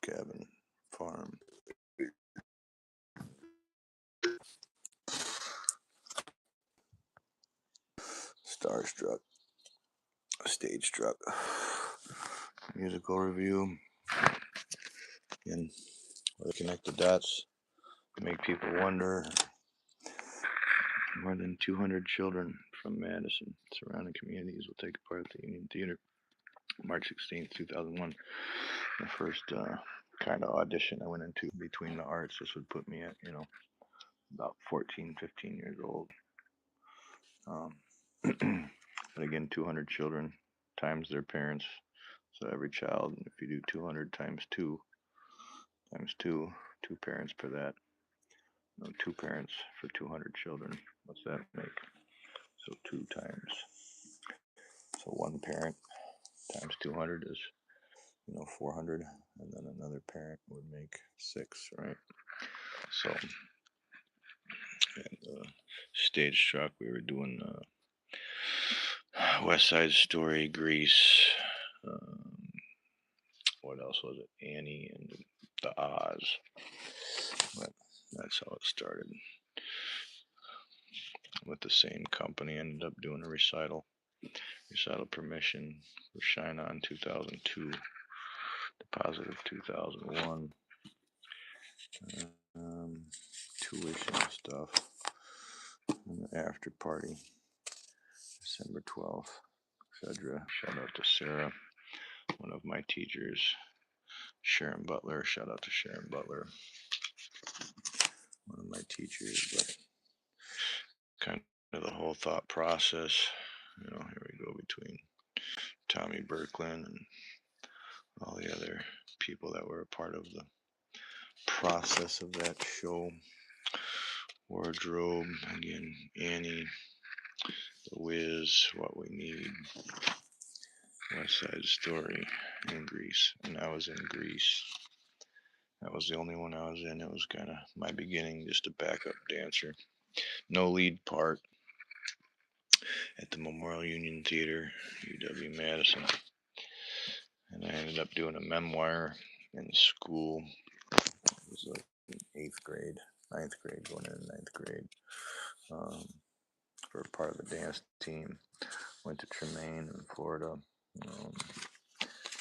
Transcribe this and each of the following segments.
cabin farm. Starstruck, stage struck, musical review, and connect the dots, make people wonder. More than 200 children from Madison surrounding communities will take part at the Union Theater March 16th, 2001. The first kind of audition I went into between the arts. This would put me at, about 14, 15 years old. But again, 200 children times their parents. So every child, if you do 200 times two parents per that. No, two parents for 200 children. What's that make? So 2 times. So one parent times 200 is, 400, and then another parent would make 6, right? So, and stage struck, we were doing West Side Story, Grease. What else was it? Annie and the Oz. But that's how it started. With the same company, ended up doing a recital permission for Shine On 2002, Deposit of 2001, tuition stuff, and the after party, December 12th, etc. Shout out to Sarah, one of my teachers, Sharon Butler. Shout out to Sharon Butler, one of my teachers. But kind of the whole thought process, here we go between Tommy Birkland and all the other people that were a part of the process of that show. Wardrobe, again, Annie, The Wiz, What We Need, West Side Story, and Grease. And I was in Grease. That was the only one I was in. It was kind of my beginning, just a backup dancer. No lead part at the Memorial Union Theater, UW-Madison. And I ended up doing a memoir in school. It was like in 8th grade, 9th grade, going into 9th grade. For part of the dance team. Went to Tremaine in Florida.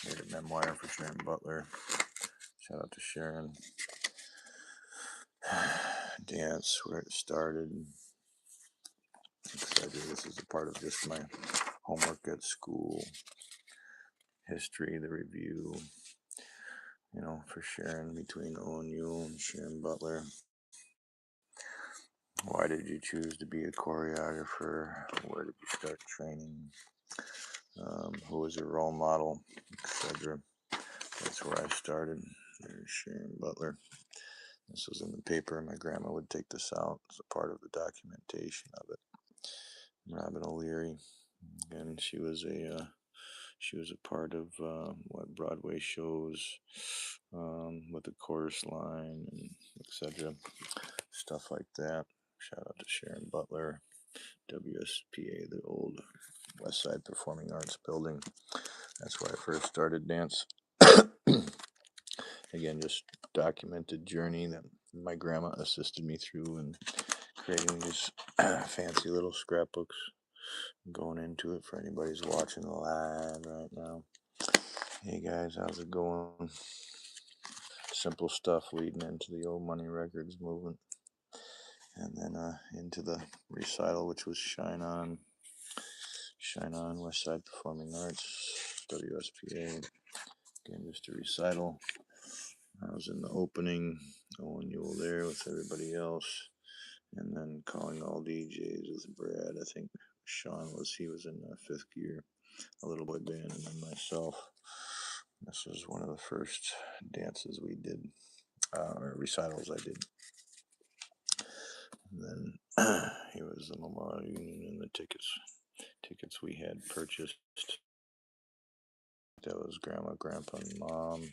Made a memoir for Sharon Butler. Shout out to Sharon. Dance, where it started. This is a part of just my homework at school. History, the review. For Sharon, between ONU and Sharon Butler. Why did you choose to be a choreographer? Where did you start training? Who was your role model, etc. That's where I started. There's Sharon Butler. This was in the paper. My grandma would take this out as a part of the documentation of it. Robin O'Leary, and she was a part of Broadway shows with the chorus line and etc. Stuff like that. Shout out to Sharon Butler, WSPA, the old West Side Performing Arts Building. That's where I first started dance. Again, just documented journey that my grandma assisted me through in creating these fancy little scrapbooks. Going into it for anybody who's watching live right now. Hey guys, how's it going? Simple stuff leading into the OmoneyRecords movement. And then into the recital, which was Shine On, West Side Performing Arts, WSPA. Again, just a recital. I was in the opening, Owen Yule there with everybody else, and then calling all DJs with Brad. I think Sean was in 5th gear, a little boy band, and then myself. This was one of the first dances we did, or recitals I did. And then here was the Memorial Union and the tickets we had purchased. That was Grandma, Grandpa, and Mom,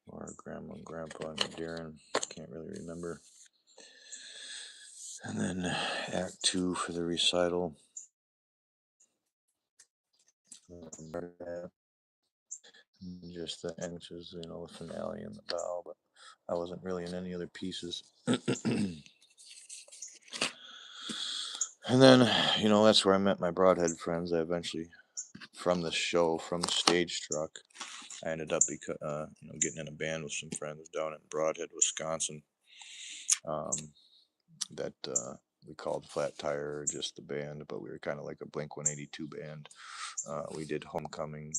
or Grandma and Grandpa and Darren. Can't really remember. And then Act 2 for the recital. just the end, which is, the finale and the bow, but I wasn't really in any other pieces. And then, that's where I met my broadhead friends. I eventually, from the show, from Stage Struck, I ended up getting in a band with some friends down in Broadhead, Wisconsin. Um, that we called Flat Tire, just the band, but we were kind of like a Blink 182 band. We did Homecoming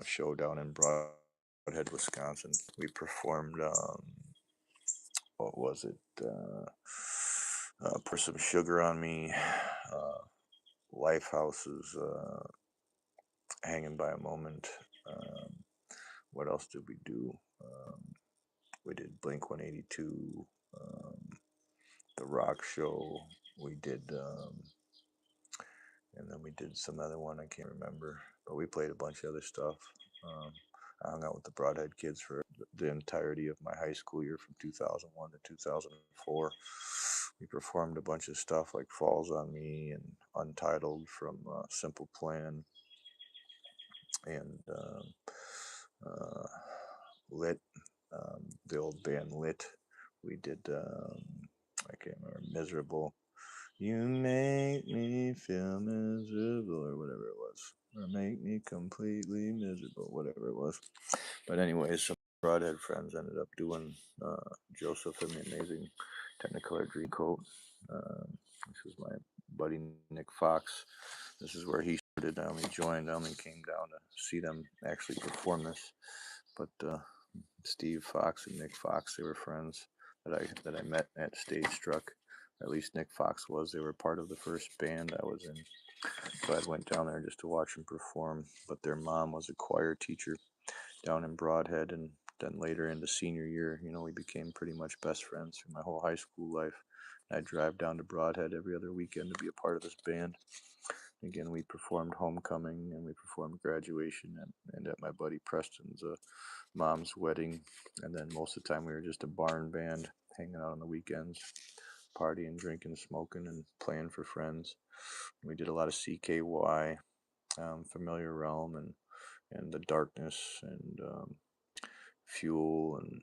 show down in Broadhead, Wisconsin. We performed, what was it? Pour Some Sugar on Me, Lifehouse's Hanging by a Moment. What else did we do? We did Blink 182, The Rock Show. We did, and then we did some other one I can't remember, but we played a bunch of other stuff. I hung out with the Broadhead kids for the entirety of my high school year from 2001 to 2004. We performed a bunch of stuff like Falls on Me and Untitled from Simple Plan, and Lit, the old band Lit. We did, I can't remember, Miserable. You make me feel miserable, or whatever it was. Or make me completely miserable, whatever it was. But anyways, some Broadhead friends ended up doing Joseph and the Amazing Technicolor Dreamcoat. This was my buddy Nick Fox. This is where he started. I only joined. I only came down to see them actually perform this. But Steve Fox and Nick Fox, they were friends that I met at Stage Struck. At least Nick Fox was. They were part of the first band I was in. So I went down there just to watch them perform. But their mom was a choir teacher down in Broadhead, and then later into senior year, we became pretty much best friends through my whole high school life. I'd drive down to Broadhead every other weekend to be a part of this band. Again, we performed Homecoming and we performed Graduation and at my buddy Preston's mom's wedding. And then most of the time we were just a barn band hanging out on the weekends, partying, drinking, smoking, and playing for friends. We did a lot of CKY, Familiar Realm, and The Darkness, and Fuel, and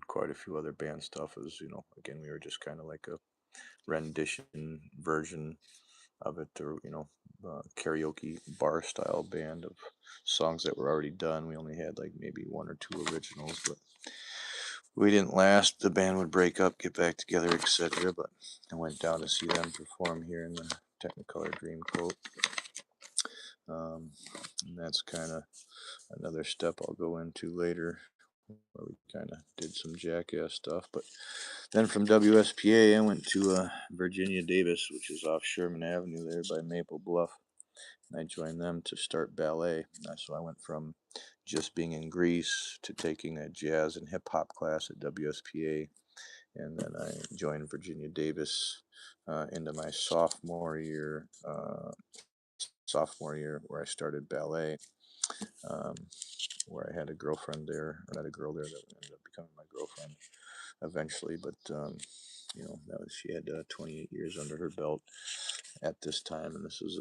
quite a few other band stuff. As again, we were just kind of like a rendition version of it, or karaoke bar style band of songs that were already done. We only had like maybe one or two originals, but we didn't last. The band would break up, get back together, etc. But I went down to see them perform here in the Technicolor Dreamcoat. And that's kind of another step I'll go into later, where we kind of did some jackass stuff. But then from WSPA, I went to Virginia Davis, which is off Sherman Avenue there by Maple Bluff. And I joined them to start ballet. So I went from just being in Greece to taking a jazz and hip hop class at WSPA. And then I joined Virginia Davis into my sophomore year, where I started ballet, where I had a girlfriend there, or not a girl there that ended up becoming my girlfriend eventually. But she had 28 years under her belt at this time, and this was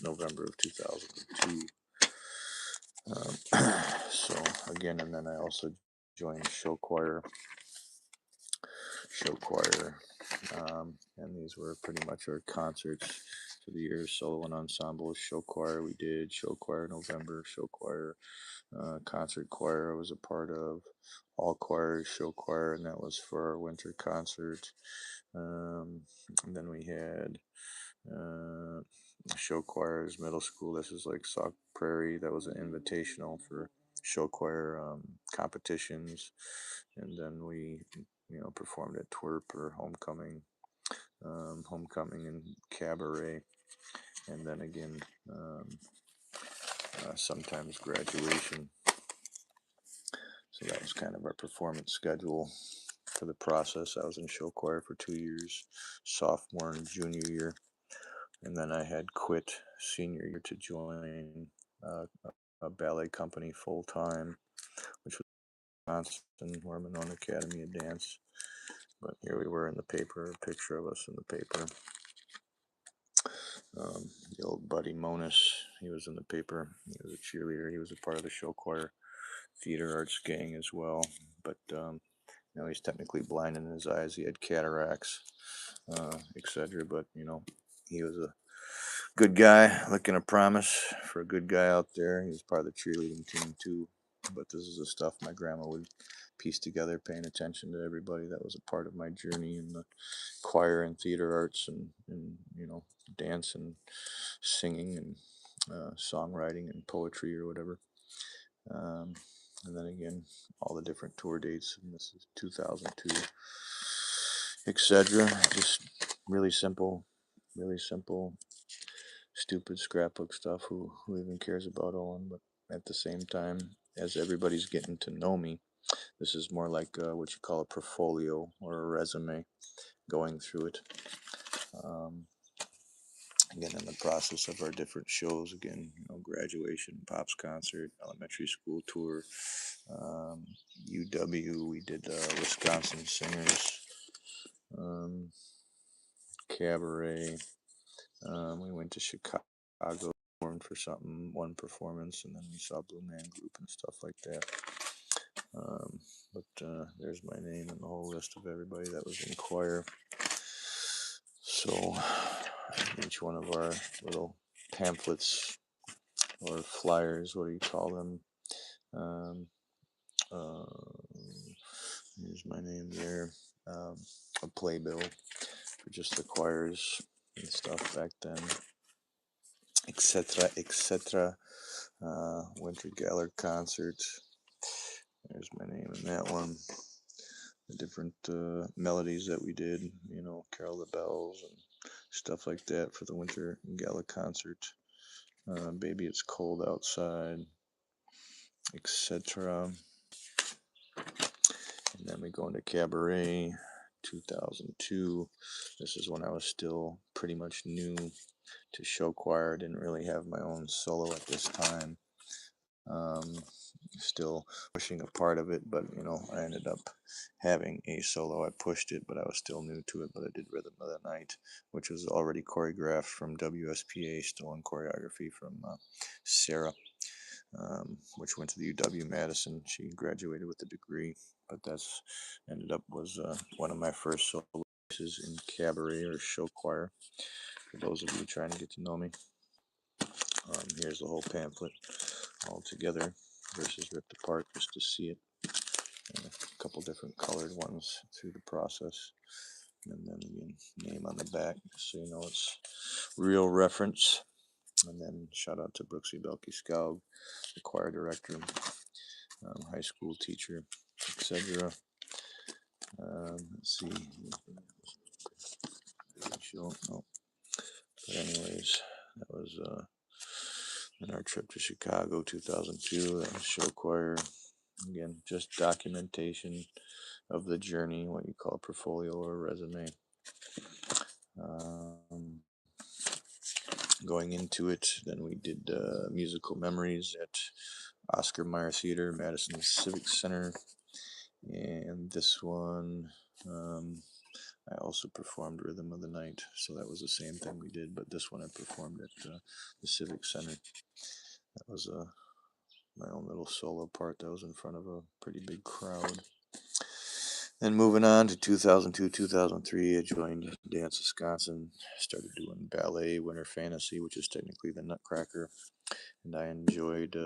November of 2002. So again, and then I also joined show choir, and these were pretty much our concerts for the year. Solo and ensemble show choir. We did show choir November, show choir, concert choir I was a part of, all choir, show choir, and that was for our winter concert. And then we had show choirs, middle school. This is like Sauk Prairie. That was an invitational for show choir competitions. And then we, performed at Twerp or Homecoming and Cabaret. And then again, sometimes Graduation. So that was kind of our performance schedule for the process. I was in show choir for 2 years, sophomore and junior year. And then I had quit senior year to join a ballet company full time, which was Wisconsin, where I'm known Academy of Dance. But here we were in the paper, a picture of us in the paper. The old buddy Monis, he was in the paper. He was a cheerleader. He was a part of the show choir theater arts gang as well. But he's technically blind in his eyes. He had cataracts, etc. But he was a good guy, looking a promise for a good guy out there. He was part of the cheerleading team too. But this is the stuff my grandma would piece together, paying attention to everybody that was a part of my journey in the choir and theater arts and dance and singing and songwriting and poetry or whatever. Um, and then again, all the different tour dates. And this is 2002, etc. Just really simple, stupid scrapbook stuff. Who even cares about Owen? But at the same time, as everybody's getting to know me, this is more like what you call a portfolio or a resume, going through it. Again, in the process of our different shows, again, graduation, pops concert, elementary school tour, UW, we did Wisconsin Singers, um, cabaret. We went to Chicago, performed for something, one performance, and then we saw Blue Man Group and stuff like that. But there's my name and the whole list of everybody that was in choir. So each one of our little pamphlets or flyers, what do you call them? Um, here's my name there. A playbill for just the choirs and stuff back then, etc., etc. Winter Galler concert. There's my name in that one. The different melodies that we did, Carol the Bells and stuff like that for the Winter Gala concert. Baby, It's Cold Outside, etc. And then we go into Cabaret, 2002. This is when I was still pretty much new to show choir. I didn't really have my own solo at this time. Still pushing a part of it, but I ended up having a solo. I pushed it, but I was still new to it. But I did Rhythm of the Night, which was already choreographed from WSPA, stolen choreography from Sarah, which went to the UW Madison. She graduated with a degree, but that's was one of my first solo pieces in cabaret or show choir. For those of you trying to get to know me, here's the whole pamphlet all together versus ripped apart, just to see it. And a couple different colored ones through the process, and then again, name on the back, so it's real reference. And then shout out to Brooksy Belky Scoug, the choir director, high school teacher, etc. Let's see. No. But anyways, that was in our trip to Chicago, 2002. That was show choir. Again, just documentation of the journey, what you call a portfolio or a resume. Going into it, then we did musical memories at Oscar Mayer Theater, Madison Civic Center, and this one I also performed Rhythm of the Night, so that was the same thing we did, but this one I performed at the Civic Center. That was my own little solo part that was in front of a pretty big crowd. Then moving on to 2002, 2003, I joined Dance Wisconsin, started doing ballet, Winter Fantasy, which is technically the Nutcracker, and I enjoyed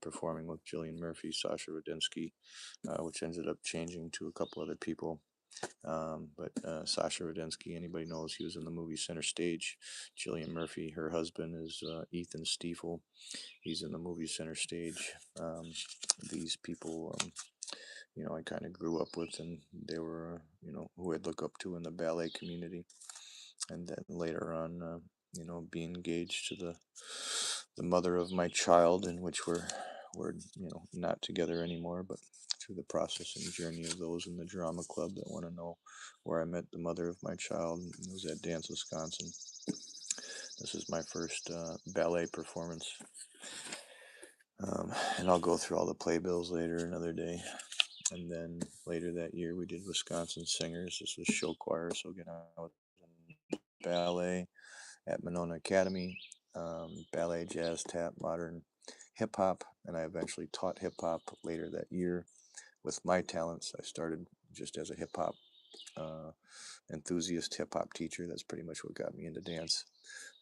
performing with Jillian Murphy, Sasha Rudensky, which ended up changing to a couple other people. But Sasha Rudensky, anybody knows, he was in the movie Center Stage. Jillian Murphy, her husband is Ethan Stiefel. He's in the movie Center Stage. These people, I kind of grew up with, and they were, who I'd look up to in the ballet community. And then later on, being engaged to the mother of my child, in which we're not together anymore, but through the process and journey of those in the drama club that want to know where I met the mother of my child. It was at Dance Wisconsin. This is my first ballet performance. And I'll go through all the playbills later another day. And then later that year, we did Wisconsin Singers. This was show choir. So again, I was in ballet at Monona Academy, ballet, jazz, tap, modern, hip hop, and I eventually taught hip hop later that year with my talents. I started just as a hip hop uh, enthusiast hip hop teacher. That's pretty much what got me into dance.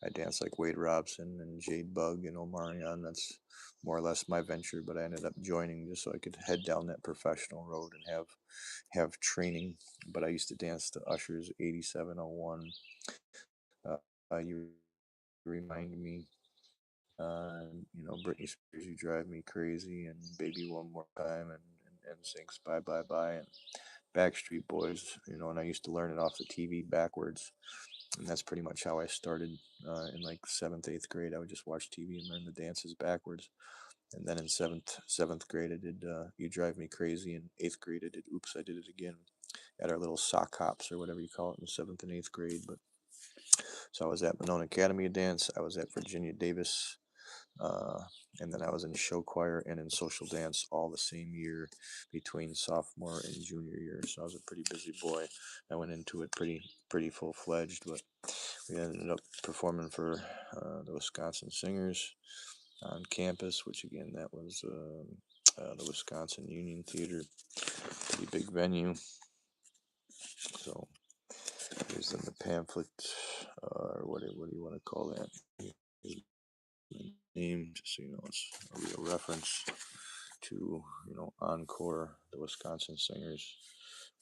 I danced like Wade Robson and Jade Bug and Omarion. That's more or less my venture, but I ended up joining just so I could head down that professional road and have training. But I used to dance to Usher's 8701. You remind me, Britney Spears, You Drive Me Crazy, and Baby One More Time, and NSYNC's Bye Bye Bye, and Backstreet Boys, and I used to learn it off the TV backwards. And that's pretty much how I started in like seventh, eighth grade. I would just watch TV and learn the dances backwards. And then in seventh grade, I did You Drive Me Crazy. In eighth grade, I did Oops, I Did It Again at our little sock hops or whatever you call it in seventh and eighth grade. But so I was at Monona Academy of Dance. I was at Virginia Davis. Uh, and then I was in show choir and in social dance all the same year between sophomore and junior year. So I was a pretty busy boy. I went into it pretty full fledged, but we ended up performing for the Wisconsin Singers on campus, which again that was the Wisconsin Union Theater, pretty big venue. So here's then the pamphlet, or what do you want to call that? Here's the name, just so you know, it's a real reference to Encore, the Wisconsin Singers.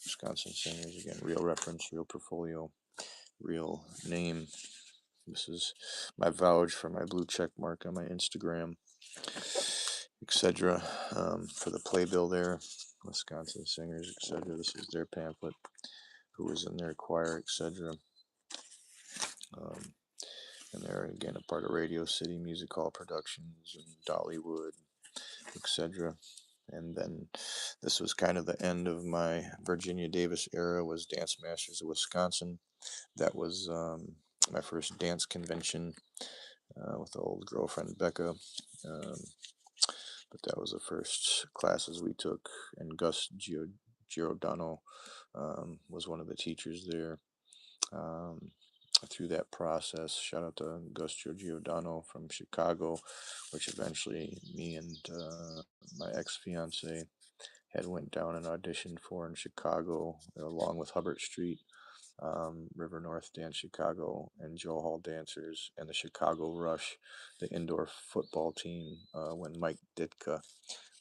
Wisconsin Singers again, real reference, real portfolio, real name. This is my vouch for my blue check mark on my Instagram, etc. For the playbill there, Wisconsin Singers, etc. This is their pamphlet, who was in their choir, etc. Um, and they're again a part of Radio City Music Hall Productions and Dollywood, etc. And then this was kind of the end of my Virginia Davis era, was Dance Masters of Wisconsin. That was my first dance convention with the old girlfriend Becca. But that was the first classes we took, and Gus Giordano was one of the teachers there. Um, Through that process, shout out to Gus Giordano from Chicago, which eventually me and my ex-fiance had went down and auditioned for in Chicago, along with Hubbard Street, River North Dance Chicago, and Joe Hall Dancers, and the Chicago Rush, the indoor football team, when Mike Ditka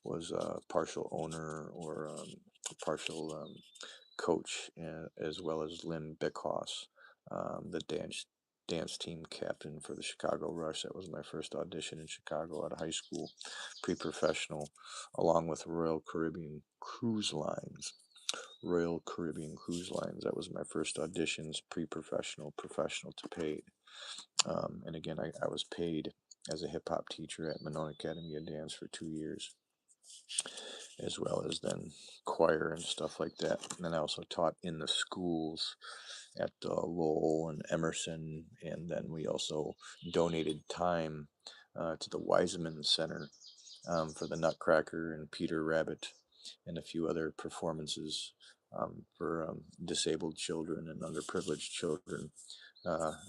was a partial owner or partial coach, as well as Lynn Bickhoss, the dance team captain for the Chicago Rush. That was my first audition in Chicago out of high school, pre-professional, along with Royal Caribbean Cruise Lines. Royal Caribbean Cruise Lines. That was my first auditions, pre-professional, professional to paid. And again, I was paid as a hip hop teacher at Monona Academy of Dance for 2 years, as well as then choir and stuff like that. And then I also taught in the schools at Lowell and Emerson, and then we also donated time to the Wiseman Center for the Nutcracker and Peter Rabbit and a few other performances for disabled children and underprivileged children.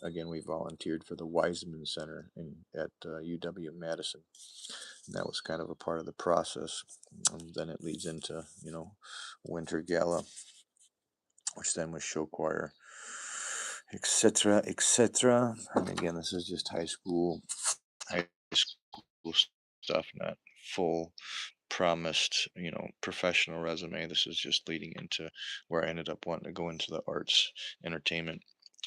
Again, we volunteered for the Wiseman Center at UW-Madison. And that was kind of a part of the process. Then it leads into, Winter Gala, which then was show choir, etc., etc. And again, this is just high school stuff, not full promised, professional resume. This is just leading into where I ended up wanting to go into the arts, entertainment,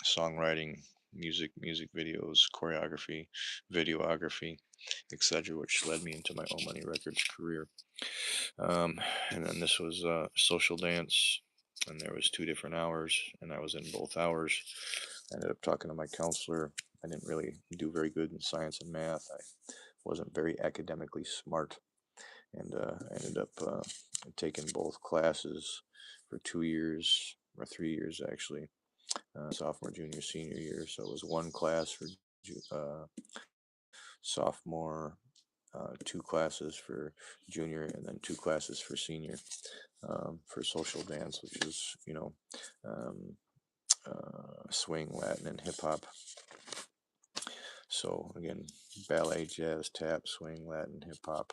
songwriting, music videos, choreography, videography, etc., which led me into my OmoneyRecords career. And then this was social dance, and there was 2 different hours, and I was in both hours. I ended up talking to my counselor. I didn't really do very good in science and math. I wasn't very academically smart, and I ended up taking both classes for 2 years, or 3 years actually, sophomore, junior, senior year. So it was one class for sophomore, 2 classes for junior, and then 2 classes for senior, for social dance, which is um, swing, Latin, and hip hop. So again, ballet, jazz, tap, swing, Latin, hip hop,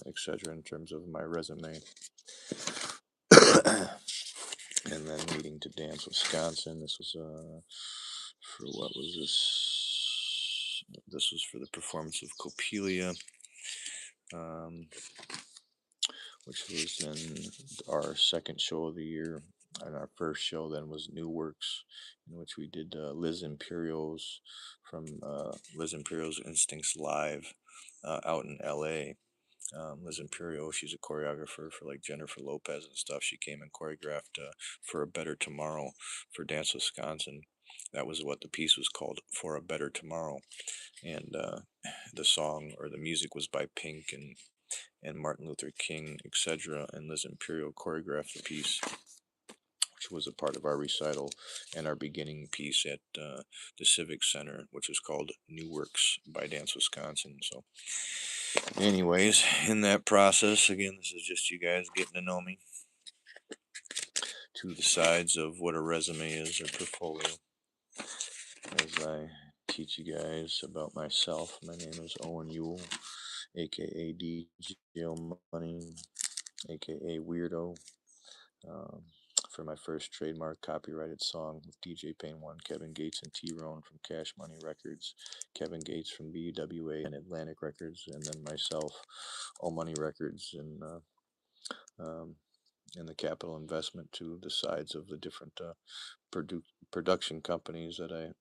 etc. in terms of my resume. And then leading to Dance Wisconsin. This was for what was this? This was for the performance of Copelia, um, which was then our second show of the year. And our first show then was New Works, in which we did Liz Imperial's from Liz Imperial's Instincts Live out in L.A. Liz Imperial, she's a choreographer for like Jennifer Lopez and stuff. She came and choreographed For a Better Tomorrow for Dance Wisconsin. That was what the piece was called, For a Better Tomorrow. And the song or the music was by Pink and Martin Luther King, etc. And Liz Imperial choreographed the piece, which was a part of our recital and our beginning piece at the Civic Center, which was called New Works by Dance Wisconsin. So anyways, in that process, again, this is just you guys getting to know me. To the sides of what a resume is or portfolio. As I teach you guys about myself, my name is Owen Yule, aka DJ Money, aka Weirdo. Um, for my first trademark copyrighted song with DJ Payne 1, Kevin Gates, and T-Rone from Cash Money Records, Kevin Gates from BWA and Atlantic Records, and then myself, OmoneyRecords, and the capital investment to the sides of the different production companies that I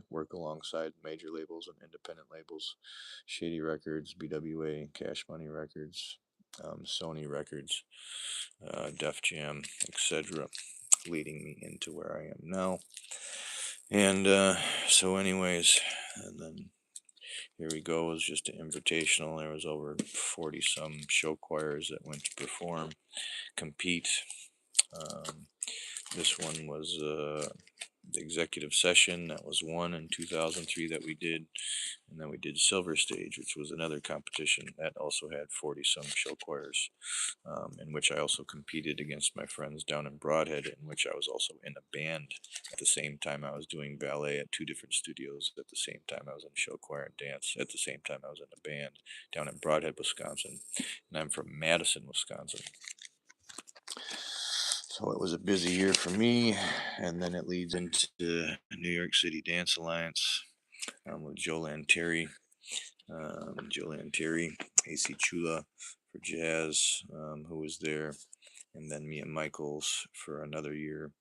work alongside, major labels and independent labels, Shady Records, BWA, Cash Money Records, Sony Records, Def Jam, etc., leading me into where I am now. And so anyways, and then here we go. It was just an invitational. There was over 40 some show choirs that went to perform, compete. This one was the executive session. That was one in 2003 that we did. And then we did Silver Stage, which was another competition that also had 40 some show choirs, in which I also competed against my friends down in Broadhead, in which I was also in a band at the same time I was doing ballet at two different studios. At the same time I was in show choir and dance. At the same time I was in a band down in Broadhead, Wisconsin. And I'm from Madison, Wisconsin. So it was a busy year for me, and then it leads into New York City Dance Alliance with Joanne Terry, AC Chula for jazz, who was there, and then Mia Michaels for another year,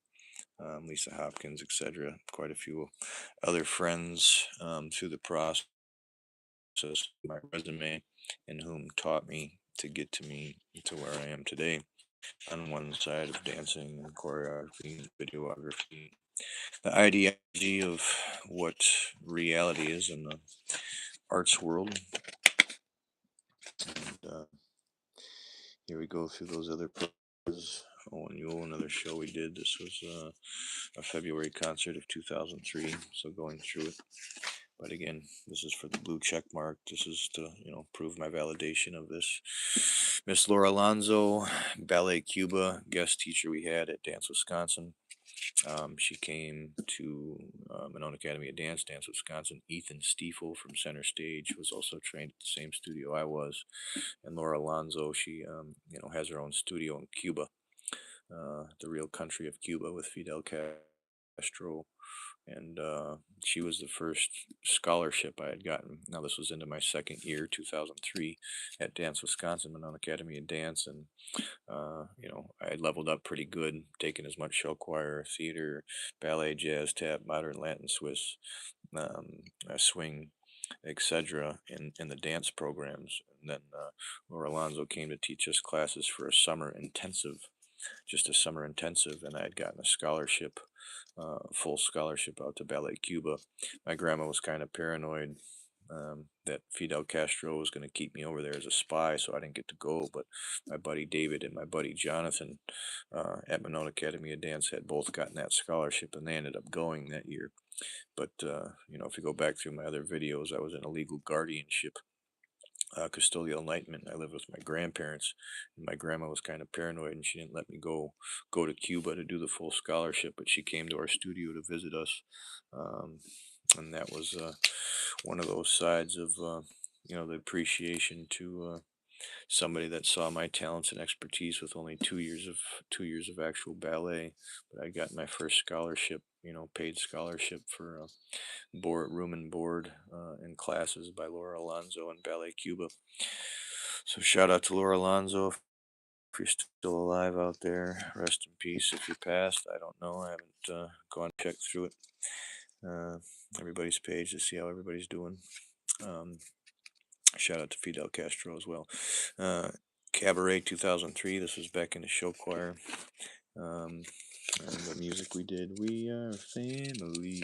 Lisa Hopkins, etc. Quite a few other friends through the process of my resume, and whom taught me to get to me to where I am today. On one side of dancing and choreography and videography, the ideology of what reality is in the arts world. And here we go through those other pros. Owen Yule, another show we did. This was a February concert of 2003, so going through it. But again, this is for the blue check mark. This is to, prove my validation of this. Miss Laura Alonso, Ballet Cuba, guest teacher we had at Dance Wisconsin. She came to Monona Academy of Dance, Dance Wisconsin. Ethan Stiefel from Center Stage was also trained at the same studio I was. And Laura Alonso, she has her own studio in Cuba, the real country of Cuba, with Fidel Castro. And she was the first scholarship I had gotten. Now this was into my second year, 2003, at Dance Wisconsin, Monona Academy of Dance, and I leveled up pretty good, taking as much show choir, theater, ballet, jazz, tap, modern Latin, Swiss, swing, etc. in the dance programs. And then Laura Alonso came to teach us classes for a summer intensive, just a summer intensive, and I had gotten a scholarship, full scholarship out to Ballet Cuba. My grandma was kind of paranoid that Fidel Castro was going to keep me over there as a spy, so I didn't get to go. But my buddy David and my buddy Jonathan at Monona Academy of Dance had both gotten that scholarship, and they ended up going that year. But if you go back through my other videos, I was in a legal guardianship, custodial enlightenment. I lived with my grandparents, and my grandma was kind of paranoid, and she didn't let me go to Cuba to do the full scholarship. But she came to our studio to visit us, and that was one of those sides of the appreciation to somebody that saw my talents and expertise with only 2 years of actual ballet. But I got my first scholarship, paid scholarship for room and board in classes by Laura Alonso in Ballet Cuba. So shout out to Laura Alonso. If you're still alive out there, rest in peace. If you passed, I don't know. I haven't gone checked through it. Uh, everybody's page to see how everybody's doing. Um, Shout out to Fidel Castro as well. Uh, Cabaret 2003. This was back in the show choir. Um, and the music we did, we are family,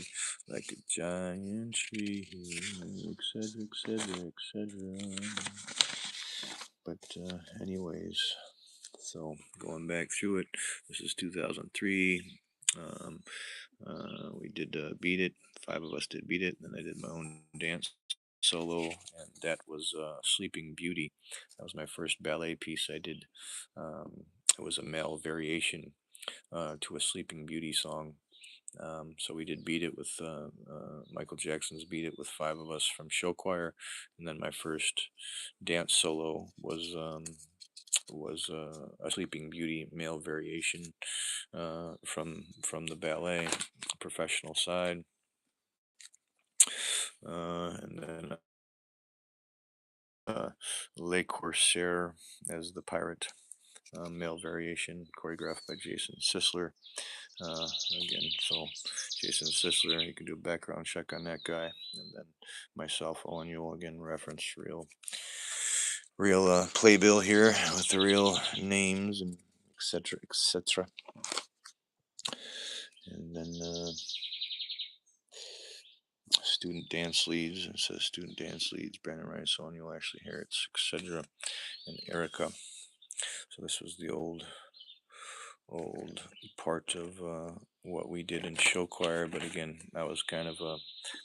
like a giant tree, etc., etc., etc. But anyways, so going back through it, this is 2003. Um, we did Beat It. 5 of us did Beat It, and then I did my own dance solo, and that was Sleeping Beauty. That was my first ballet piece I did. It was a male variation to a Sleeping Beauty song. So we did Beat It with Michael Jackson's Beat It with 5 of us from show choir, and then my first dance solo was a Sleeping Beauty male variation from the ballet professional side, and then Le Corsair as the pirate male variation, choreographed by Jason Sisler. Again, so Jason Sisler, you can do a background check on that guy, and then myself, Owen Yule, again reference real playbill here with the real names and etc. etc. And then student dance leads. It says student dance leads, Brandon Rice, Owen Yule, Ashley Harris, etc. And Erica. So this was the old part of what we did in show choir, but again, I was kind of a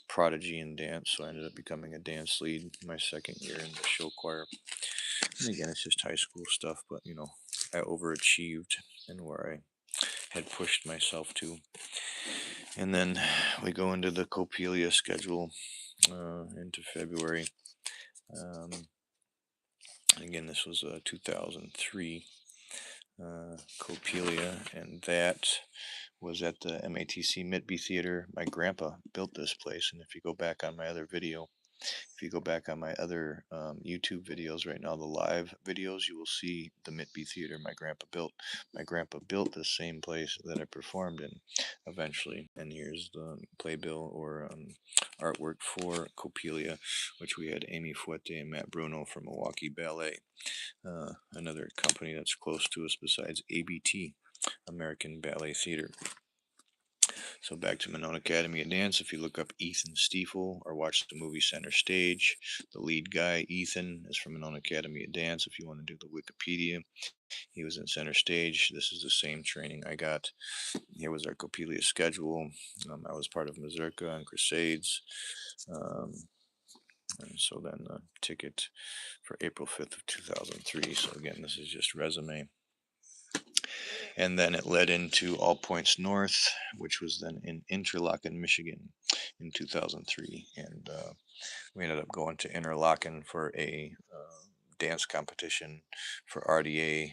prodigy in dance, so I ended up becoming a dance lead my second year in the show choir. And again, it's just high school stuff, but I overachieved in where I had pushed myself to. And then we go into the Copelia schedule into February. Um, Again, this was 2003 Copelia, and that was at the MATC Mitby Theater. My grandpa built this place, and if you go back on my other video, if you go back on my other YouTube videos right now, the live videos, you will see the Mitby Theater my grandpa built. My grandpa built the same place that I performed in eventually, and here's the playbill or artwork for Copelia, which we had Amy Fuerte and Matt Bruno from Milwaukee Ballet, another company that's close to us besides ABT, American Ballet Theater. So back to Monona Academy of Dance. If you look up Ethan Stiefel or watch the movie Center Stage, the lead guy, Ethan, is from Monona Academy of Dance. If you want to do the Wikipedia, he was in Center Stage. This is the same training I got. Here was our Copelia schedule. I was part of Mazurka and Crusades. And so then the ticket for April 5th of 2003. So again, this is just resume. And then it led into All Points North, which was then in Interlochen, Michigan in 2003. And we ended up going to Interlochen for a dance competition for RDA,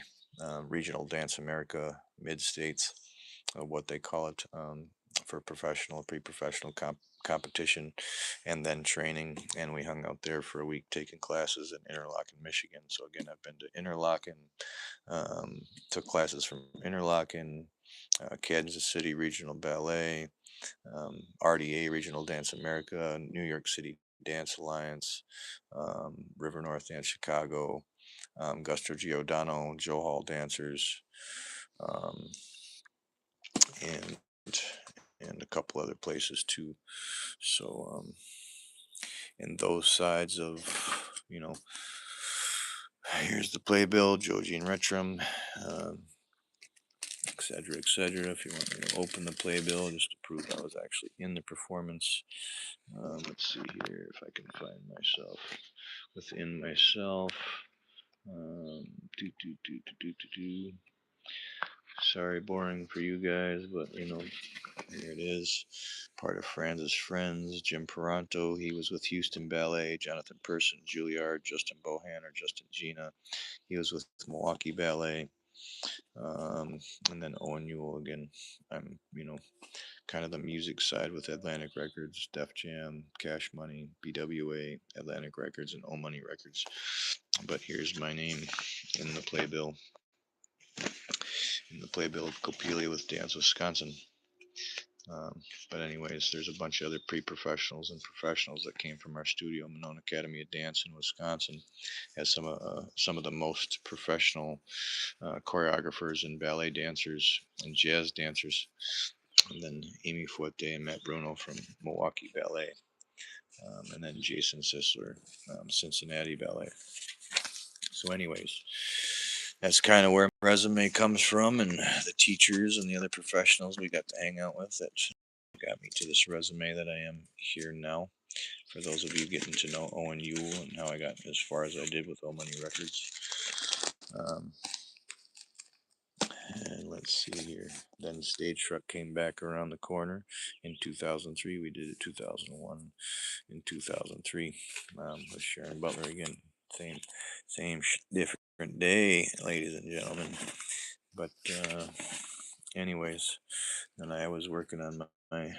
Regional Dance America Mid-States, what they call it, for professional, pre-professional competition, and then training. And we hung out there for a week taking classes in Interlochen, Michigan. So again, I've been to Interlochen, took classes from Interlochen, Kansas City Regional Ballet, RDA, Regional Dance America, New York City Dance Alliance, River North Dance Chicago, Gusto Giordano, Joe Hall Dancers, um, and a couple other places too. So, and those sides of, here's the playbill, Joe Jean Retrum, etc., etc. If you want me to open the playbill just to prove I was actually in the performance. Let's see here if I can find myself within myself. Do, do, do, do, do, do, do. Sorry, boring for you guys, but here it is. Part of Franz's friends, Jim Peranto. He was with Houston Ballet. Jonathan Person, Juilliard, Justin Bohan or Justin Gina. He was with Milwaukee Ballet. And then Owen Yule again. I'm, kind of the music side with Atlantic Records, Def Jam, Cash Money, BWA, Atlantic Records, and OmoneyRecords. But here's my name in the playbill. In the playbill, Copelia with Dance Wisconsin. But anyways, there's a bunch of other pre-professionals and professionals that came from our studio, Monona Academy of Dance in Wisconsin. Has some of the most professional choreographers and ballet dancers and jazz dancers. And then Amy Forte and Matt Bruno from Milwaukee Ballet. And then Jason Sisler, Cincinnati Ballet. So anyways, that's kind of where my resume comes from, and the teachers and the other professionals we got to hang out with that got me to this resume that I am here now. For those of you getting to know Owen Yule and how I got as far as I did with OmoneyRecords. And let's see here. Then Stage Truck came back around the corner in 2003. We did it 2001 in 2003 with Sharon Butler again. Same different day, ladies and gentlemen. But anyways, then I was working on my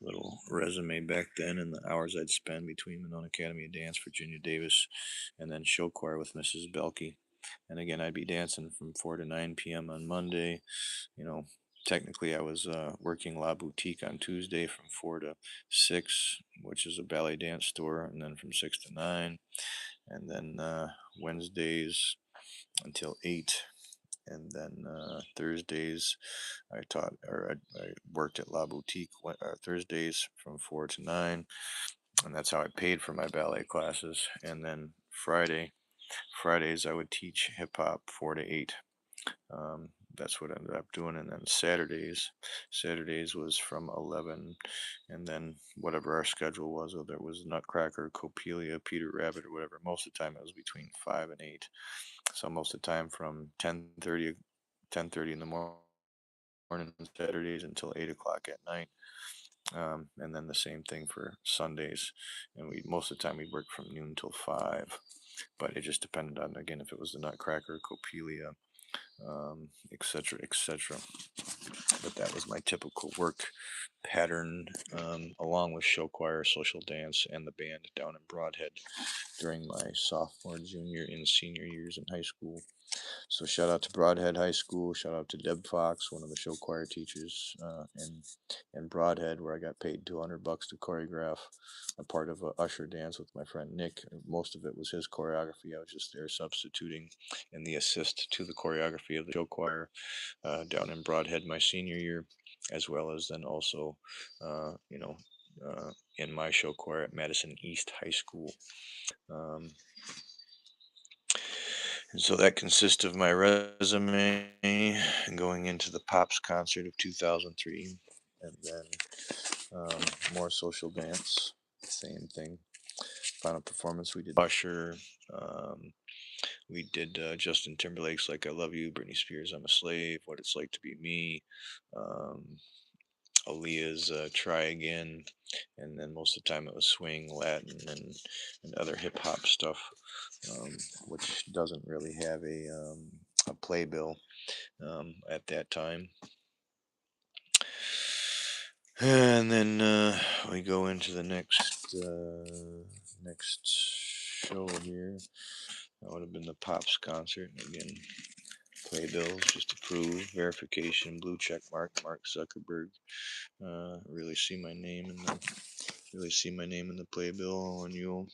little resume back then and the hours I'd spend between Monona Academy of Dance, Virginia Davis, and then show choir with Mrs. Belkey. And again, I'd be dancing from 4 to 9 p.m. on Monday. Technically I was working La Boutique on Tuesday from 4 to 6, which is a ballet dance store, and then from 6 to 9, and then Wednesdays until 8, and then Thursdays I taught, or I worked at La Boutique Thursdays from 4 to 9, and that's how I paid for my ballet classes. And then Fridays I would teach hip hop 4 to 8. That's what I ended up doing. And then Saturdays was from 11, and then whatever our schedule was, whether it was Nutcracker, Copelia, Peter Rabbit, or whatever. Most of the time it was between 5 and 8. So most of the time from 10:30 in the morning on Saturdays until 8 o'clock at night. And then the same thing for Sundays. And most of the time we'd work from noon till 5. But it just depended on, again, if it was the Nutcracker, Copelia, etc., etc. But that was my typical work pattern, along with show choir, social dance, and the band down in Broadhead during my sophomore, junior, and senior years in high school. So shout out to Broadhead High School. Shout out to Deb Fox, one of the show choir teachers in Broadhead, where I got paid $200 to choreograph a part of a usher dance with my friend Nick. Most of it was his choreography. I was just there substituting in the assist to the choreography of the show choir down in Broadhead my senior year, as well as then also, in my show choir at Madison East High School. And so that consists of my resume going into the Pops concert of 2003, and then more social dance, same thing. Final performance, we did Usher, we did Justin Timberlake's Like I Love You, Britney Spears' I'm a Slave, What It's Like to Be Me, Aaliyah's Try Again, and then most of the time it was swing, Latin, and other hip hop stuff, which doesn't really have a playbill at that time. And then we go into the next show here. That would have been the Pops concert. Again, playbills just to prove verification, blue check mark, Mark Zuckerberg. Really see my name in the playbill on you.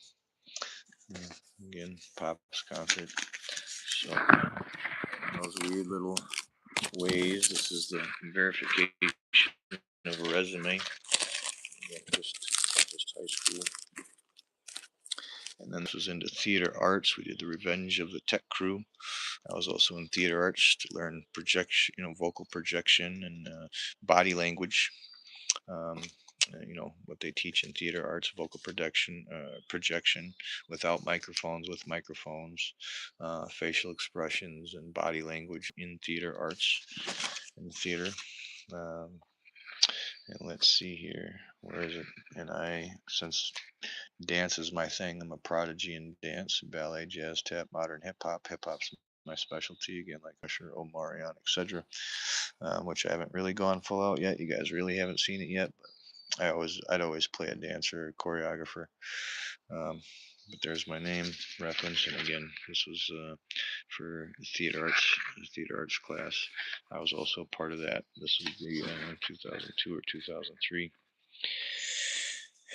Again, Pops concert. So those weird little ways. This is the verification of a resume. Again, just high school. And then this was into theater arts. We did The Revenge of the Tech Crew. I was also in theater arts to learn projection, vocal projection and body language. what they teach in theater arts, vocal projection without microphones, with microphones, facial expressions and body language in theater arts, in theater. Um, and let's see here, where is it? And since dance is my thing, I'm a prodigy in dance, ballet, jazz, tap, modern hip hop. Hip hop's my specialty, again, like Usher, Omarion, etc. Which I haven't really gone full out yet. You guys really haven't seen it yet, but I'd always play a dancer, choreographer. Um, but there's my name reference, and again, this was for theater arts class. I was also part of that. This was the 2002 or 2003.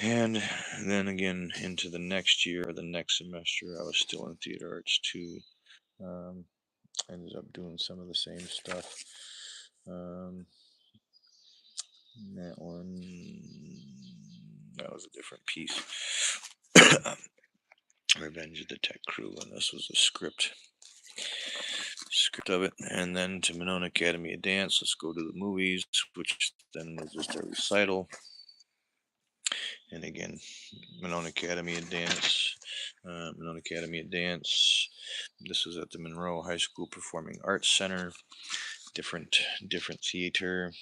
And then again into the next year or the next semester, I was still in theater arts too. Um, ended up doing some of the same stuff. Um, that one, that was a different piece. Revenge of the Tech Crew, and this was a script of it. And then to Monona Academy of Dance, let's go to the movies, which then was just a recital. And again, Monona Academy of Dance, Monona Academy of Dance. This was at the Monroe High School Performing Arts Center. Different theater.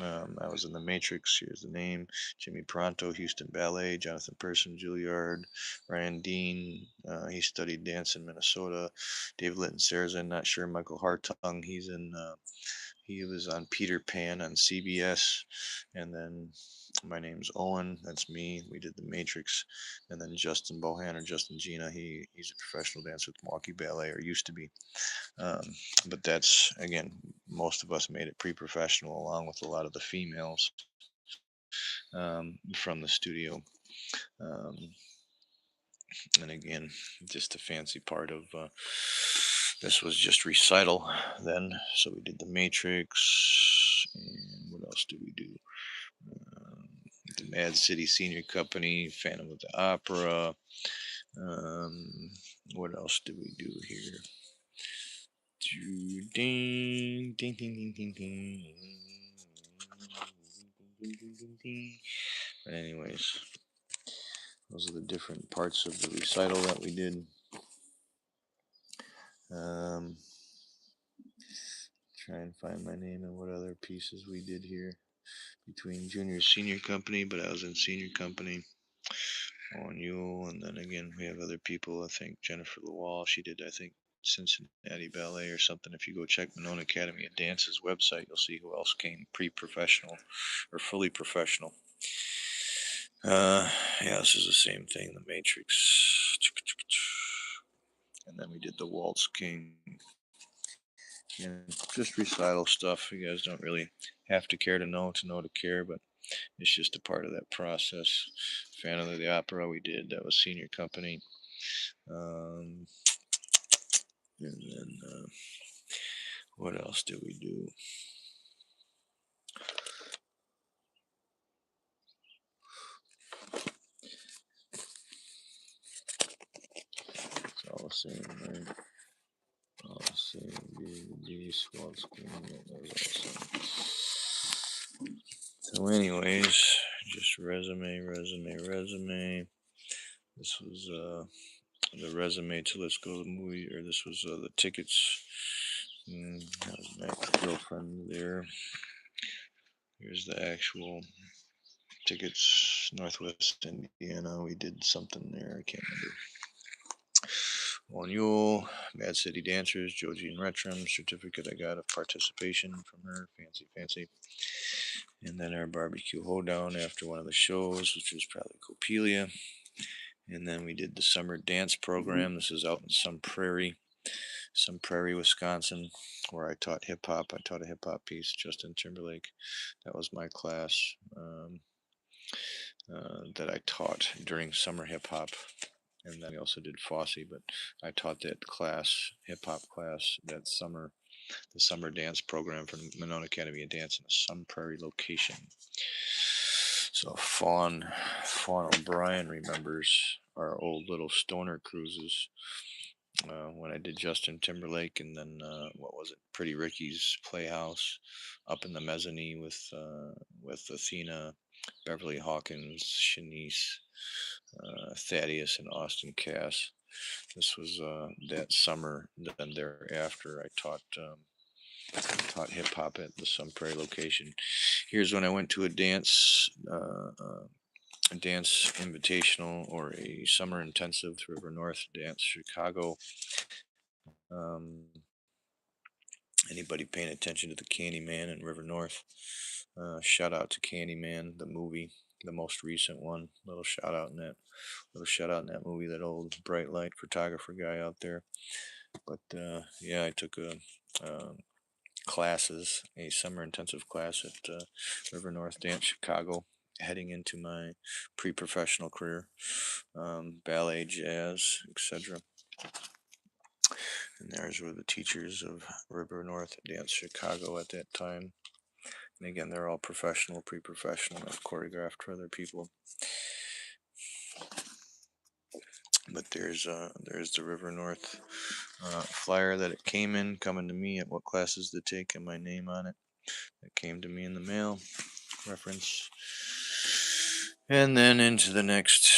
I was in The Matrix. Here's the name: Jimmy Pronto, Houston Ballet, Jonathan Person, Juilliard, Ryan Dean. He studied dance in Minnesota. Dave Litton Sarazin, not sure. Michael Hartung. He was on Peter Pan on CBS. And then my name's Owen. That's me. We did The Matrix. And then Justin Bohan, or Justin Gina. He's a professional dancer with Milwaukee Ballet, or used to be. Um, but that's, again, most of us made it pre-professional, along with a lot of the females from the studio. Um, and again, just a fancy part of this was just recital then. So we did The Matrix, and what else did we do? Um, the Mad City Senior Company, Phantom of the Opera. What else did we do here? Ding, ding, ding, ding, ding, ding. But anyways, those are the different parts of the recital that we did. Try and find my name and what other pieces we did here between junior senior company, but I was in senior company on Yule. And then again, we have other people. I think Jennifer Lawal, she did, I think, Cincinnati Ballet or something. If you go check Monona Academy of Dance's website, you'll see who else came pre-professional or fully professional. Yeah, this is the same thing, The Matrix. And then we did The Waltz King. And just recital stuff. You guys don't really have to care to know to care, but it's just a part of that process. Phantom of the Opera we did. That was senior company. And then what else did we do? It's all the same, right? All the same. D, Swallow Queen. That was all the same. So anyways, just resume. This was the resume to Let's Go to the Movie, or this was the tickets. That was my girlfriend there. Here's the actual tickets. Northwest Indiana. We did something there. I can't remember. On Yule, Mad City Dancers, Joe Jean Retram, certificate I got of participation from her. Fancy. And then our barbecue hoedown after one of the shows, which was probably Copelia. And then we did the summer dance program. This is out in Some Prairie, Wisconsin, where I taught hip hop. I taught a hip hop piece, Justin Timberlake. That was my class that I taught during summer hip hop. And then we also did Fosse, but I taught that class, hip hop class, that summer, the summer dance program from Monona Academy of Dance in a Sun Prairie location. So Fawn O'Brien remembers our old little stoner cruises when I did Justin Timberlake, and then what was it, Pretty Ricky's Playhouse, up in the mezzanine with Athena, Beverly Hawkins, Shanice, Thaddeus, and Austin Cass. This was that summer. Then thereafter, I taught hip hop at the Sun Prairie location. Here's when I went to a dance invitational or a summer intensive, River North Dance Chicago. Um, Anybody paying attention to the Candyman in River North? Shout out to Candyman, the movie, the most recent one. Little shout out in that movie. That old bright light photographer guy out there. But yeah, I took a summer intensive class at River North Dance Chicago, heading into my pre-professional career, ballet, jazz, etc. And there's were the teachers of River North Dance Chicago at that time. And again, they're all professional, pre-professional. I've choreographed for other people. But there's the River North flyer that it came in, coming to me at what classes to take, and my name on it. That came to me in the mail. Reference. And then into the next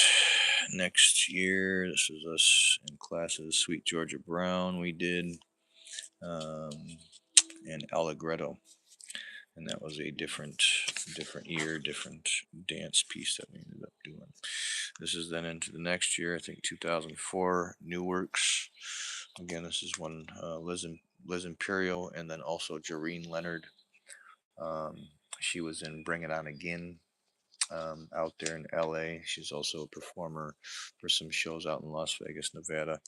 year, this was us in classes. Sweet Georgia Brown, we did, and Allegretto. And that was a different year, different dance piece that we ended up doing. This is then into the next year, I think 2004, New Works. Again, this is one Liz Imperial, and then also Jareen Leonard. She was in Bring It On Again out there in LA. She's also a performer for some shows out in Las Vegas, Nevada.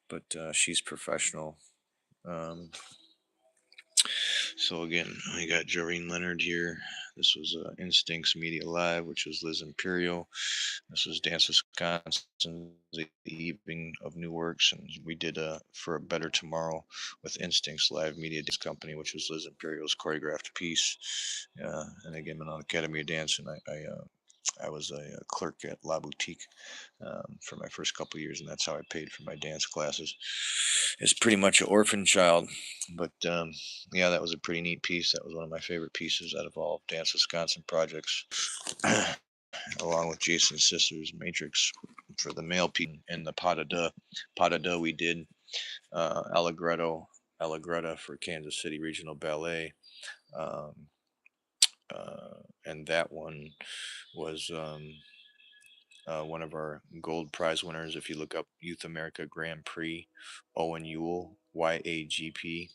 But she's professional. So again, I got Jareen Leonard here. This was Instincts Media Live, which was Liz Imperial. This was Dance Wisconsin, the evening of New Works, and we did For a Better Tomorrow with Instincts Live Media Dance Company, which was Liz Imperial's choreographed piece. And again, I'm on Academy of Dance, and I was a clerk at La Boutique for my first couple of years, and that's how I paid for my dance classes. It's pretty much an orphan child, but yeah, that was a pretty neat piece. That was one of my favorite pieces out of all Dance Wisconsin projects, along with Jason Sisters Matrix for the male piece and the Pas de Deux. Pas de Deux we did Allegretta for Kansas City Regional Ballet. Um, and that one was one of our gold prize winners. If you look up Youth America Grand Prix, Owen Ewell, YAGP,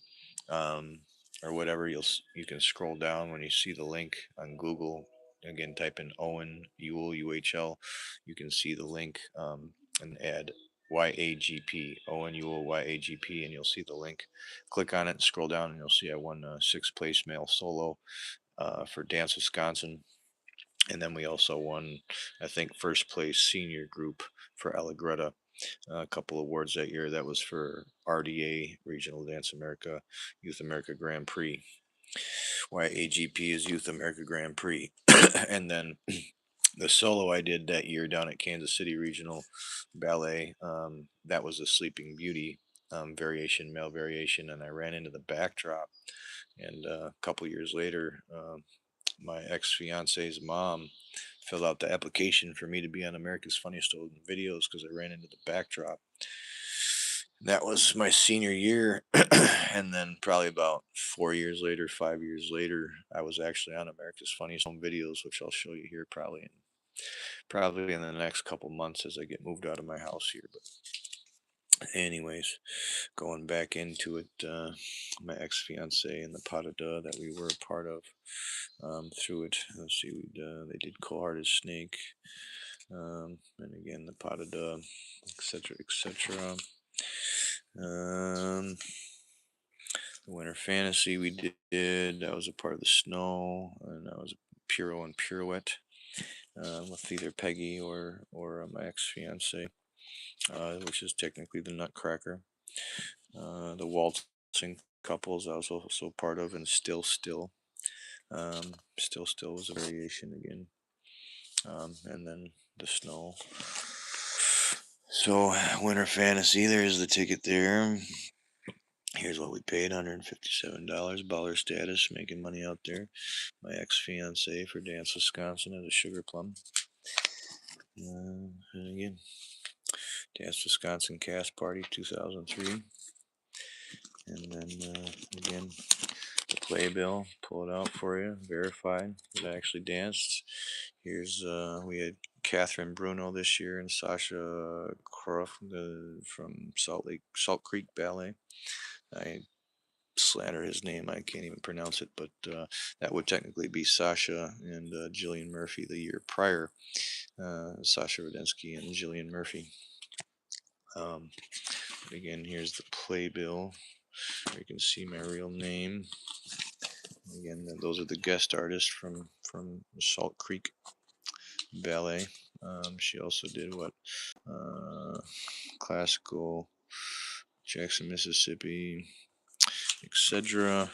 or whatever, you can scroll down when you see the link on Google. Again, type in Owen Ewell, UHL. You can see the link and add YAGP, Owen Ewell, YAGP, and you'll see the link. Click on it and scroll down, and you'll see I won sixth place male solo for Dance Wisconsin. And then we also won, I think, first place senior group for Allegretta. A couple awards that year. That was for RDA, Regional Dance America, Youth America Grand Prix. YAGP is Youth America Grand Prix. And then the solo I did that year down at Kansas City Regional Ballet, that was a Sleeping Beauty variation, male variation. And I ran into the backdrop. And a couple years later, my ex-fiance's mom filled out the application for me to be on America's Funniest Old Videos because I ran into the backdrop. That was my senior year. And then probably about 5 years later, I was actually on America's Funniest Home Videos, which I'll show you here probably in the next couple months as I get moved out of my house here. But anyways, going back into it, my ex-fiance and the Pas de Deux that we were a part of through it. Let's see, they did Cold Hearted Snake, and again the Pas de Deux, etc., etc. The Winter Fantasy we did. I was a part of the Snow, and I was a Puro and Pirouette with either Peggy or my ex-fiance, which is technically the Nutcracker. The Waltzing Couples I was also part of, and Still. Still was a variation again. And then the Snow. So Winter Fantasy, there's the ticket there. Here's is what we paid, $157. Baller status, making money out there. My ex-fiance for Dance Wisconsin as a sugar plum. And again, Dance Wisconsin Cast Party 2003. And then again, the playbill, pull it out for you, verified that I actually danced. Here's we had Catherine Bruno this year and Sasha Kroff from Salt Creek Ballet. I slander his name, I can't even pronounce it, but that would technically be Sasha and Jillian Murphy the year prior. Sasha Rudensky and Jillian Murphy. Again, here's the playbill. You can see my real name. Again, those are the guest artists from Salt Creek Ballet. She also did what? Classical, Jackson, Mississippi, etc.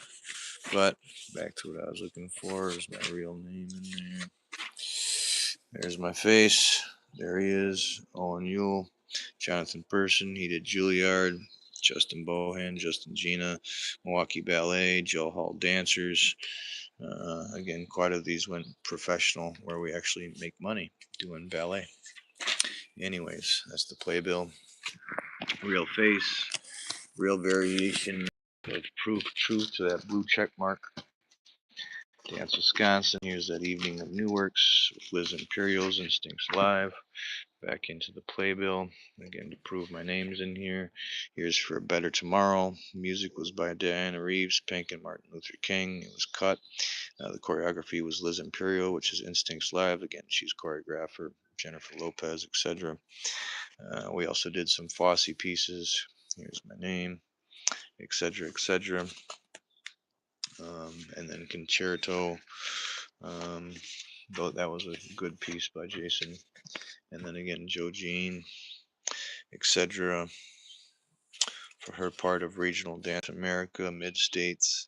But back to what I was looking for is my real name in there. There's my face. There he is, Owen Yule. Jonathan Person, he did Juilliard. Justin Bohan, Justin Gina, Milwaukee Ballet, Joe Hall Dancers. Again, quite a few of these went professional, where we actually make money doing ballet. Anyways, that's the playbill. Real face, real variation of truth to that blue check mark. Dance Wisconsin. Here's that evening of New Works with Liz Imperials, Instincts Live. Back into the playbill again to prove my name's in here. Here's For a Better Tomorrow. Music was by Diana Reeves, Pink, and Martin Luther King. It was cut. The choreography was Liz Imperial, which is Instincts Live. Again, she's choreographer. Jennifer Lopez, etc. We also did some Fosse pieces. Here's my name, etc., etc. And then Concerto. Though that was a good piece by Jason. And then again, Joe Jean, etc. For her part of Regional Dance America, Mid-States.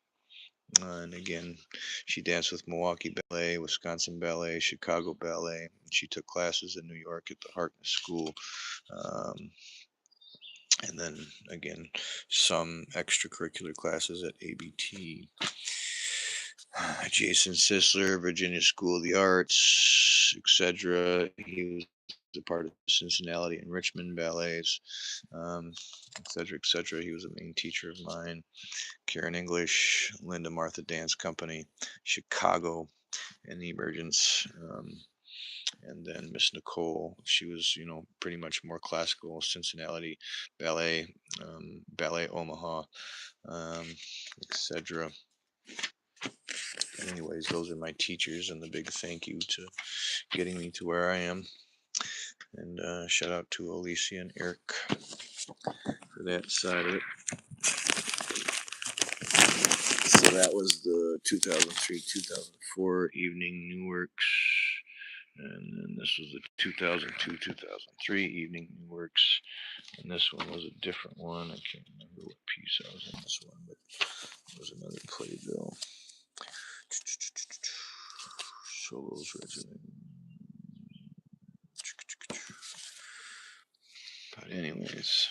And again, she danced with Milwaukee Ballet, Wisconsin Ballet, Chicago Ballet. She took classes in New York at the Harkness School. And then again, some extracurricular classes at ABT. Jason Sisler, Virginia School of the Arts, etc. He was a part of Cincinnati and Richmond ballets, etc., etc. He was a main teacher of mine. Karen English, Linda Martha Dance Company, Chicago, and the Emergence. And then Miss Nicole, she was, pretty much more classical, Cincinnati Ballet, Ballet Omaha, etc. Anyways, those are my teachers, and the big thank you to getting me to where I am. And shout out to Alicia and Eric for that side of it. So that was the 2003-2004 Evening New Works. And then this was the 2002-2003 Evening New Works. And this one was a different one. I can't remember what piece I was in this one, but it was another playbill. Solos Regimen. But anyways.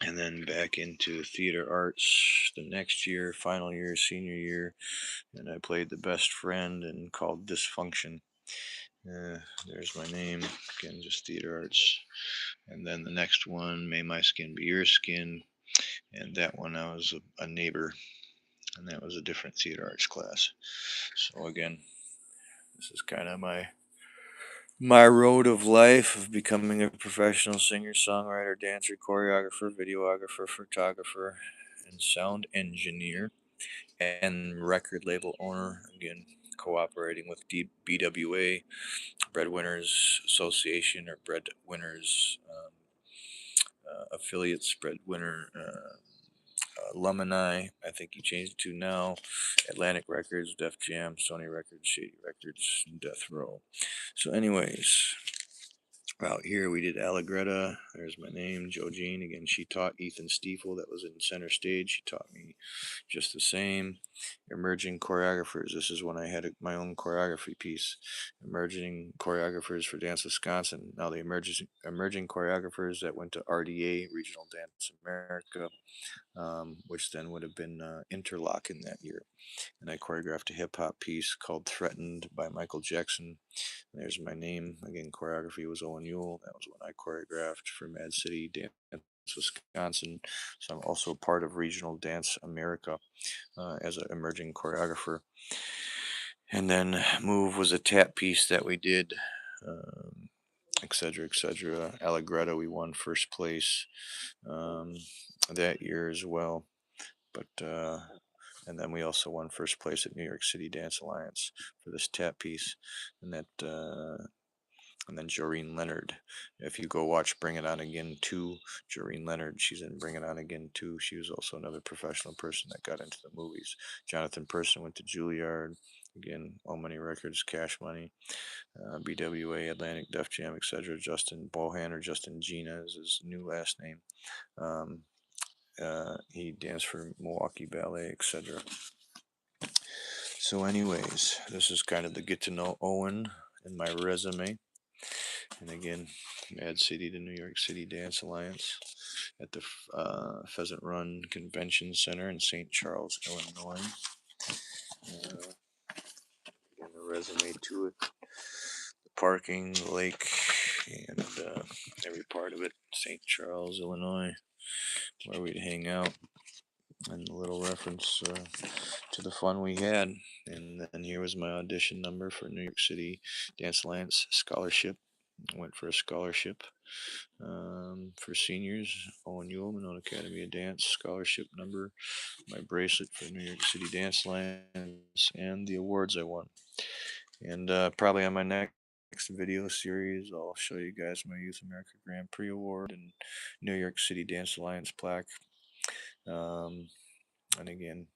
And then back into theater arts the next year, final year, senior year. And I played the best friend and called Dysfunction. There's my name. Again, just theater arts. And then the next one, May My Skin Be Your Skin. And that one, I was a neighbor. And that was a different theater arts class. So again, this is kind of my road of life of becoming a professional singer, songwriter, dancer, choreographer, videographer, photographer, and sound engineer, and record label owner. Again, cooperating with BWA, Breadwinners Association, or Breadwinners Affiliates, Breadwinner Alumni, I think he changed it to now, Atlantic Records, Def Jam, Sony Records, Shady Records, and Death Row. So anyways, out here we did Allegretto, There's my name, Joe Jean. Again, she taught Ethan Stiefel, that was in center stage. She taught me just the same. Emerging choreographers. This is when I had my own choreography piece. Emerging choreographers for Dance Wisconsin. Now the emerging choreographers that went to RDA, Regional Dance America, which then would have been Interlochen that year. And I choreographed a hip hop piece called Threatened by Michael Jackson. There's my name. Again, choreography was Owen Yule. That was when I choreographed for Mad City Dance Wisconsin. So I'm also part of Regional Dance America as an emerging choreographer. And then Move was a tap piece that we did, etc., etc. Allegretto, we won first place that year as well. But and then we also won first place at New York City Dance Alliance for this tap piece, and that and then Joreen Leonard. If you go watch Bring It On Again 2, Joreen Leonard, she's in Bring It On Again 2. She was also another professional person that got into the movies. Jonathan Person went to Juilliard. Again, OmoneyRecords, Cash Money, BWA, Atlantic, Def Jam, etc. Justin Bohan, or Justin Gina is his new last name. He danced for Milwaukee Ballet, etc. So anyways, this is kind of the get to know Owen in my resume. And again, Mad City to New York City Dance Alliance at the Pheasant Run Convention Center in St. Charles, Illinois. And a resume to it. The parking, the lake, and every part of it. St. Charles, Illinois, where we'd hang out. And a little reference to the fun we had. And then here was my audition number for New York City Dance Alliance Scholarship. I went for a scholarship for seniors. Owen Yule, Minot Academy of Dance scholarship number, my bracelet for New York City Dance Alliance, and the awards I won. And probably on my next video series, I'll show you guys my Youth America Grand Prix Award and New York City Dance Alliance plaque. And again,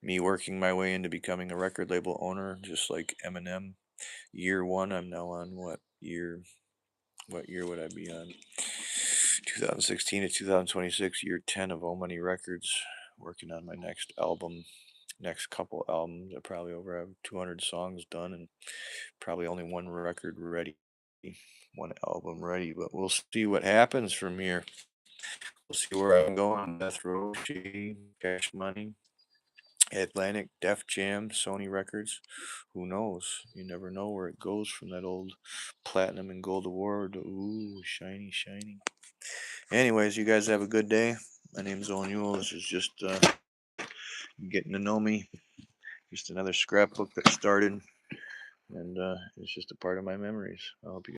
me working my way into becoming a record label owner, just like Eminem. Year 1, I'm now on what year would I be on? 2016 to 2026, year 10 of OmoneyRecords, working on my next album, next couple albums. I probably have 200 songs done and probably only one record ready, one album ready, but we'll see what happens from here. We'll see where I'm going. Death Row, Shady, Cash Money, Atlantic, Def Jam, Sony Records. Who knows? You never know where it goes from that old platinum and gold award. Ooh, shiny, shiny. Anyways, you guys have a good day. My name's Owen Yule. This is just getting to know me. Just another scrapbook that started, and it's just a part of my memories. I hope you